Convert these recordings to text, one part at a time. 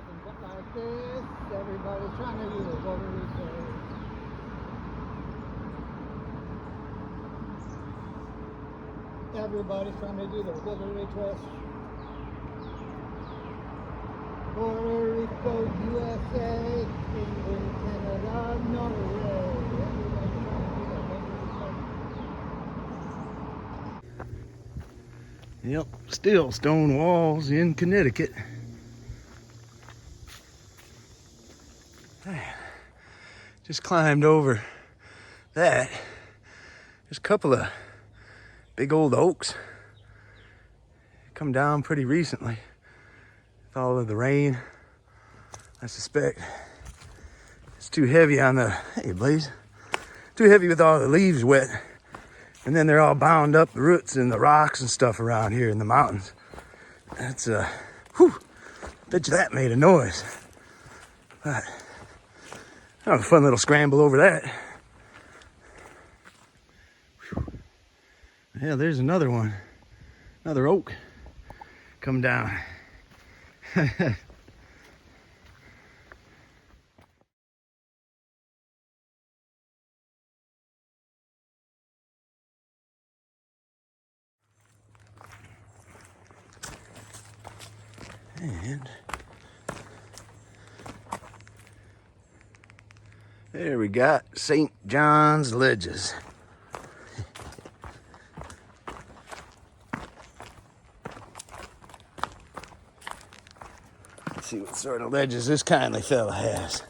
nothing but like this. Everybody's trying to do the rotary twist. Everybody's trying to do the rotary twist. Puerto Rico, USA, England, Canada, Norway. Everybody's trying to do the rotary twist. Yep, still stone walls in Connecticut. Just climbed over that. There's a couple of big old oaks. Come down pretty recently with all of the rain. I suspect it's too heavy on the, hey Blaze, too heavy with all the leaves wet. And then they're all bound up, the roots and the rocks and stuff around here in the mountains. That's, whew, bet you that made a noise. But, oh, a fun little scramble over that. Whew. Yeah, there's another one. Another oak come down. And there we got St. John's Ledges. Let's see what sort of ledges this kindly fella has.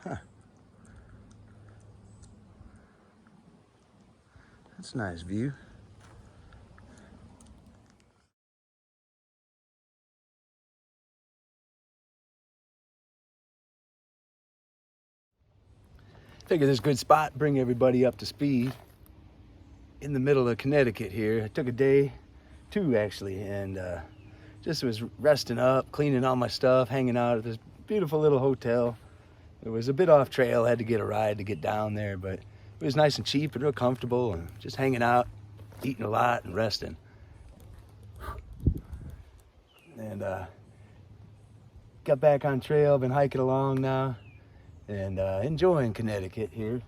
Huh. That's a nice view. Figured this is a good spot, bring everybody up to speed. In the middle of Connecticut here. I took a day, two actually, and just was resting up, cleaning all my stuff, hanging out at this beautiful little hotel. It was a bit off trail, had to get a ride to get down there, but it was nice and cheap and real comfortable, and just hanging out, eating a lot and resting. And got back on trail, been hiking along now, and enjoying Connecticut here.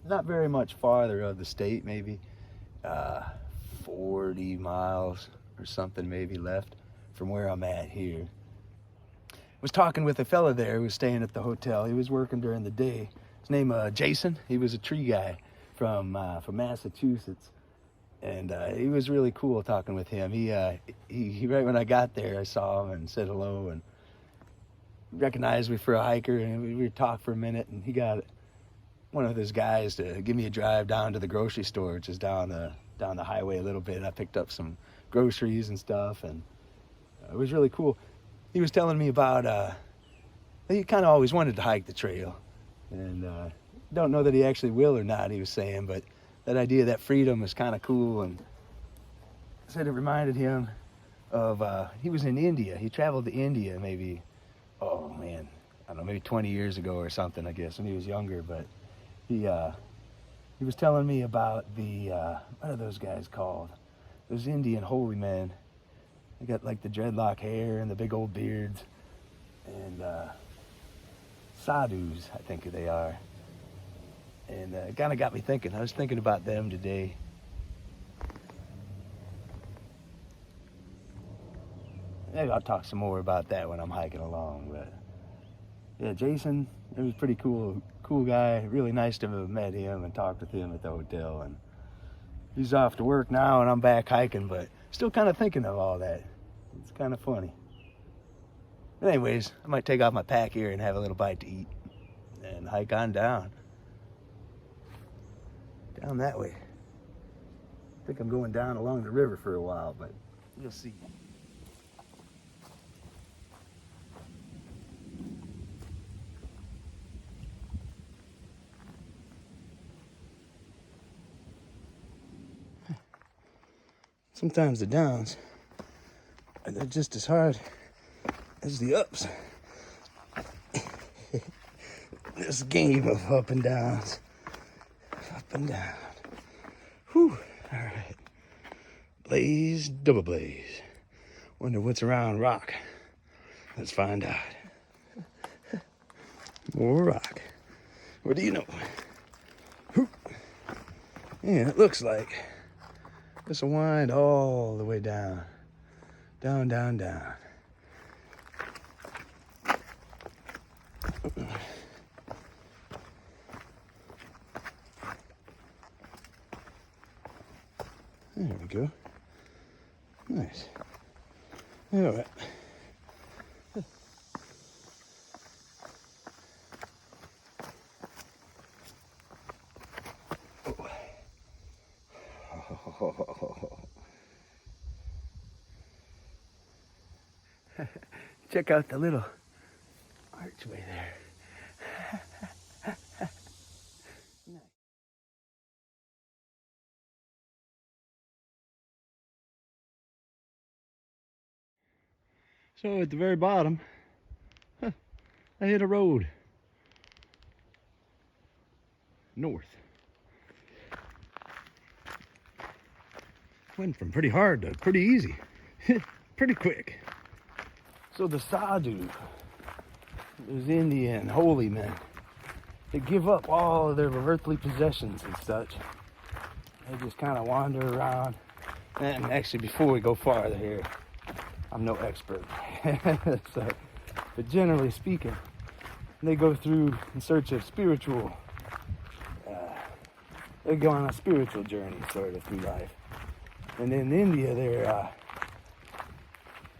Not very much farther of the state, maybe 40 miles or something maybe left from where I'm at here. Was talking with a fella there who was staying at the hotel. He was working during the day. His name Jason. He was a tree guy from Massachusetts, and he was really cool talking with him. He right when I got there, I saw him and said hello and recognized me for a hiker, and we talked for a minute, and he got one of those guys to give me a drive down to the grocery store, which is down the highway a little bit. I picked up some groceries and stuff, and it was really cool. He was telling me about he kind of always wanted to hike the trail, and don't know that he actually will or not, he was saying, but that idea, that freedom is kind of cool, and said it reminded him of, he was in India. He traveled to India maybe, oh man, I don't know, maybe 20 years ago or something, I guess, when he was younger, but he was telling me about the, what are those guys called? Those Indian holy men. They got like the dreadlock hair and the big old beards. And sadhus, I think they are. And it kind of got me thinking. I was thinking about them today. Maybe I'll talk some more about that when I'm hiking along. But yeah, Jason, it was pretty cool guy. Really nice to have met him and talked with him at the hotel. And he's off to work now, and I'm back hiking, but still kind of thinking of all that. It's kind of funny. Anyways, I might take off my pack here and have a little bite to eat and hike on down that way. I think I'm going down along the river for a while, but you'll see. sometimes the downs, they're just as hard as the ups. This game of up and downs. Up and down. Whew. All right. Blaze, double blaze. Wonder what's around rock. Let's find out. More rock. What do you know? Whew. And it looks like this will wind all the way down. Down, down, down. There we go. Nice. All right. Check out the little archway there. Nice. So at the very bottom, I hit a road north. Went from pretty hard to pretty easy, pretty quick. So the sadhu, those Indian holy men, they give up all of their earthly possessions and such. They just kind of wander around. And actually, before we go farther here, I'm no expert. So, but generally speaking, they go through in search of spiritual, they go on a spiritual journey sort of through life. And in India,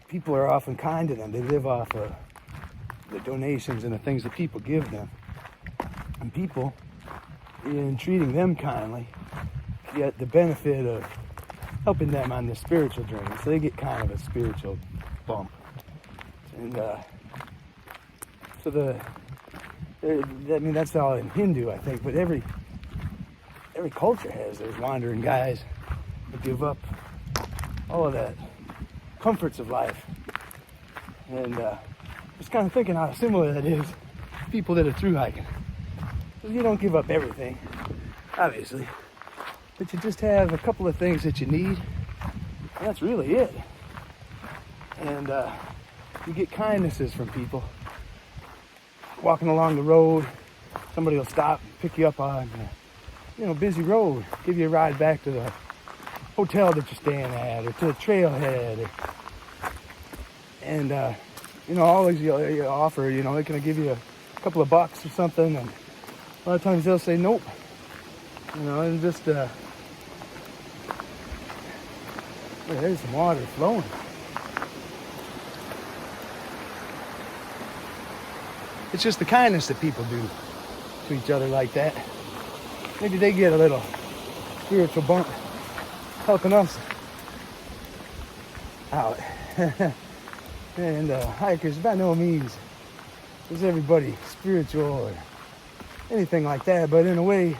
people are often kind to them. They live off of the donations and the things that people give them. And people, in treating them kindly, get the benefit of helping them on their spiritual journey. So they get kind of a spiritual bump. And so I mean, that's all in Hindu, I think, but every culture has those wandering guys that give up all of that comforts of life. And just kind of thinking how similar that is to people that are through hiking. You don't give up everything, obviously, but you just have a couple of things that you need, and that's really it. And you get kindnesses from people. Walking along the road, somebody will stop and pick you up on a busy road, give you a ride back to the hotel that you're staying at, or to the trailhead, and always you offer, can I give you a couple of bucks or something, and a lot of times they'll say nope, and just there's some water flowing. It's just the kindness that people do to each other like that. Maybe they get a little spiritual bump helping us out. And hikers, by no means is everybody spiritual or anything like that, but in a way,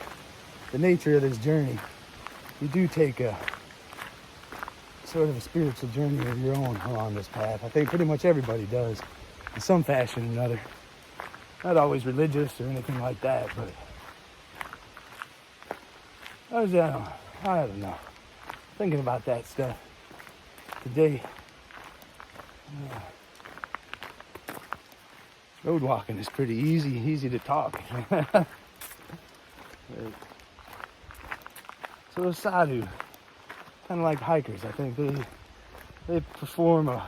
the nature of this journey, you do take a sort of a spiritual journey of your own along this path. I think pretty much everybody does in some fashion or another. Not always religious or anything like that, but I don't know. Thinking about that stuff today. Road walking is pretty easy to talk. So the sadhu, kind of like hikers, I think they perform a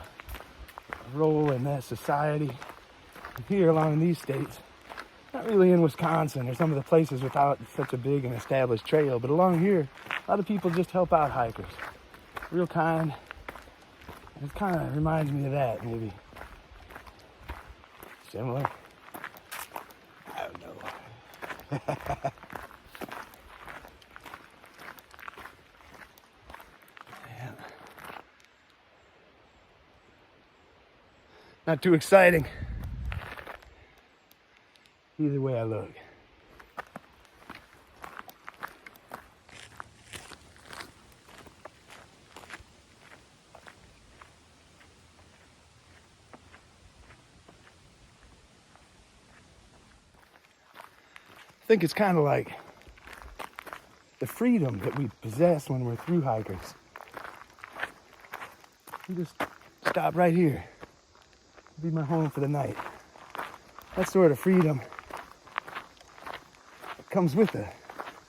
role in that society. Here along these states, not really in Wisconsin or some of the places without such a big and established trail, but along here, a lot of people just help out hikers. Real kind. It kind of reminds me of that, maybe. Similar. I don't know. Yeah. Not too exciting. Either way I look. I think it's kind of like the freedom that we possess when we're through hikers. You just stop right here. It'll be my home for the night. That sort of freedom comes with a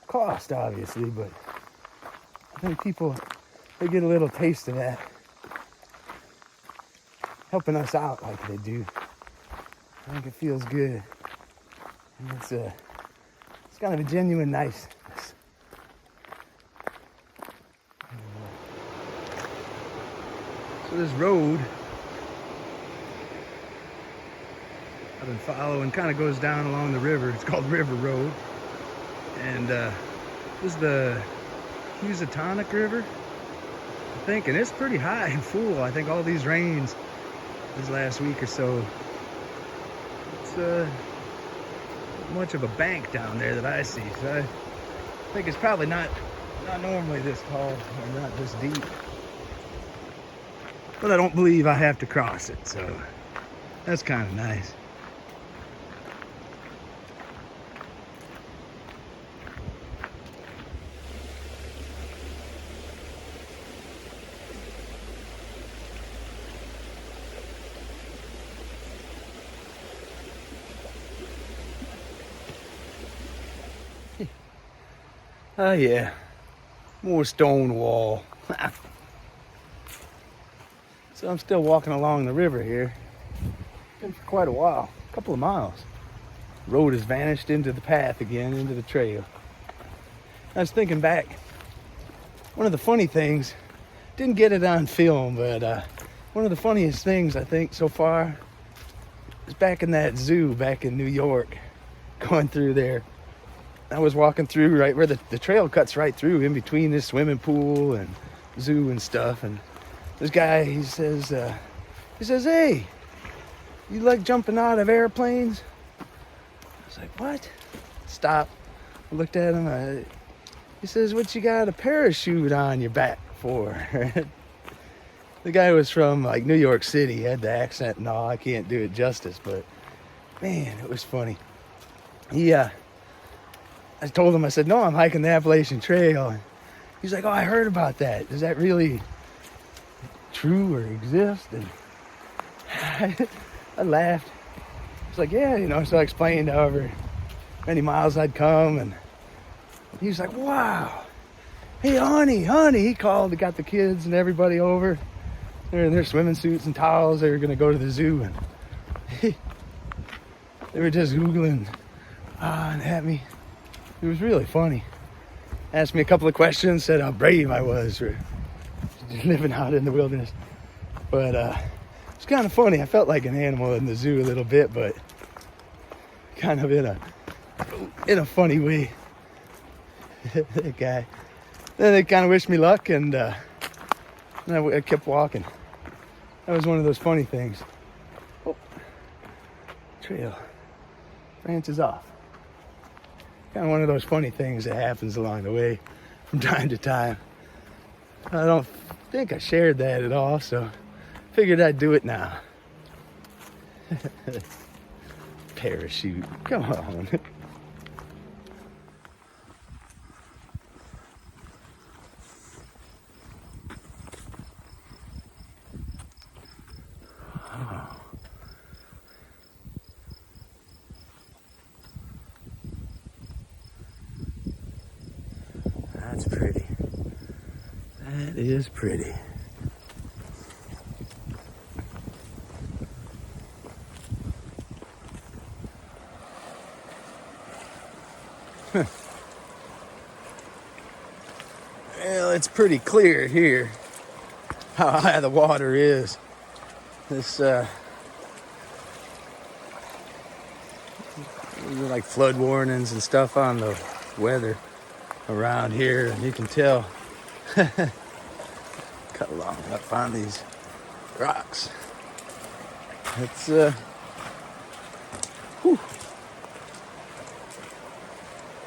cost, obviously, but I think people, they get a little taste of that, helping us out like they do. I think it feels good. And it's kind of a genuine niceness. So this road I've been following kind of goes down along the river. It's called River Road. And this is the Housatonic River, I think, and it's pretty high and full. I think all these rains this last week or so, it's much of a bank down there that I see. So I think it's probably not normally this tall or not this deep. But I don't believe I have to cross it, so that's kind of nice. Oh yeah, more stone wall. So I'm still walking along the river here. Been for quite a while, a couple of miles. Road has vanished into the path again, into the trail. I was thinking back, one of the funny things, didn't get it on film, but one of the funniest things I think so far is back in that zoo back in New York, going through there. I was walking through right where the trail cuts right through in between this swimming pool and zoo and stuff. And this guy, he says, hey, you like jumping out of airplanes? I was like, what? Stop. I looked at him. He says, what you got a parachute on your back for? The guy was from like New York City. He had the accent and all. I can't do it justice, but man, it was funny. I told him, I said, no, I'm hiking the Appalachian Trail. And he's like, oh, I heard about that. Is that really true or exist? And I laughed. It's like, yeah, so I explained however many miles I'd come. And he was like, wow. Hey, honey, he called. He got the kids and everybody over. They're in their swimming suits and towels. They were going to go to the zoo. And they were just Googling and at me. It was really funny. Asked me a couple of questions, said how brave I was for living out in the wilderness. But it's kind of funny. I felt like an animal in the zoo a little bit, but kind of in a funny way. That guy. Then they kind of wished me luck, and I kept walking. That was one of those funny things. Oh, trail branches off. Kind of one of those funny things that happens along the way from time to time. I don't think I shared that at all, so figured I'd do it now. Parachute, come on. That's pretty. That is pretty. Well, it's pretty clear here how high the water is. This there's like flood warnings and stuff on the weather around here, and you can tell. Cut along up on these rocks. It's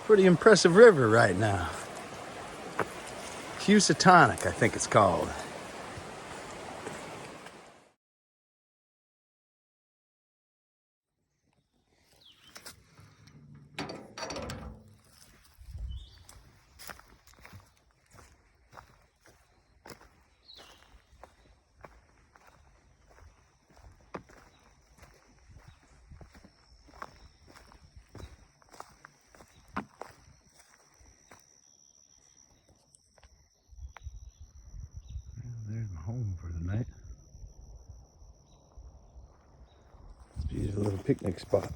pretty impressive river right now. Housatonic, I think it's called. It's a little picnic spot.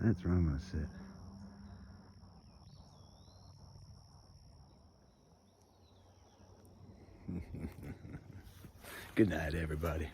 That's where I'm gonna sit. Good night, everybody.